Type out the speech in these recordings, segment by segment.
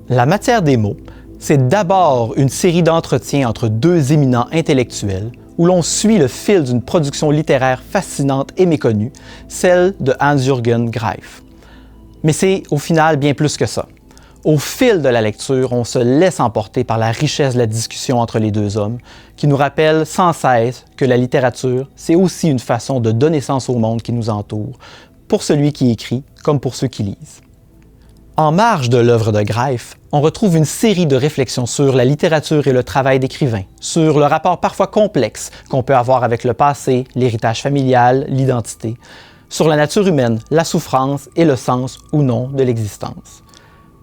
La matière des mots, c'est d'abord une série d'entretiens entre deux éminents intellectuels où l'on suit le fil d'une production littéraire fascinante et méconnue, celle de Hans-Jürgen Greif. Mais c'est au final bien plus que ça. Au fil de la lecture, on se laisse emporter par la richesse de la discussion entre les deux hommes, qui nous rappelle sans cesse que la littérature, c'est aussi une façon de donner sens au monde qui nous entoure, pour celui qui écrit comme pour ceux qui lisent. En marge de l'œuvre de Greif, on retrouve une série de réflexions sur la littérature et le travail d'écrivain, sur le rapport parfois complexe qu'on peut avoir avec le passé, l'héritage familial, l'identité, sur la nature humaine, la souffrance et le sens ou non de l'existence.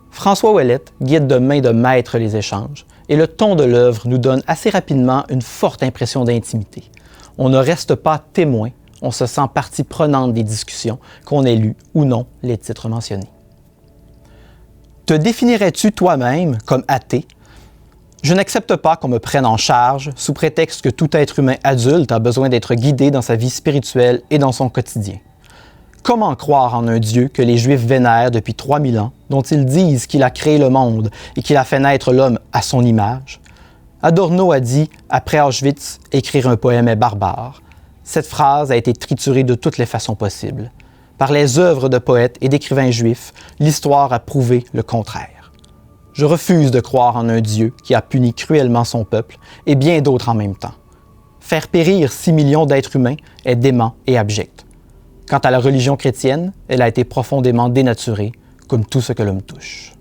François Ouellette guide de main de maître les échanges, et le ton de l'œuvre nous donne assez rapidement une forte impression d'intimité. On ne reste pas témoin, on se sent partie prenante des discussions, qu'on ait lu ou non les titres mentionnés. Te définirais-tu toi-même comme athée? Je n'accepte pas qu'on me prenne en charge sous prétexte que tout être humain adulte a besoin d'être guidé dans sa vie spirituelle et dans son quotidien. Comment croire en un Dieu que les Juifs vénèrent depuis 3000 ans, dont ils disent qu'il a créé le monde et qu'il a fait naître l'homme à son image? Adorno a dit, après Auschwitz, écrire un poème est barbare. Cette phrase a été triturée de toutes les façons possibles. Par les œuvres de poètes et d'écrivains juifs, l'histoire a prouvé le contraire. Je refuse de croire en un Dieu qui a puni cruellement son peuple et bien d'autres en même temps. Faire périr 6 millions d'êtres humains est dément et abject. Quant à la religion chrétienne, elle a été profondément dénaturée, comme tout ce que l'homme touche.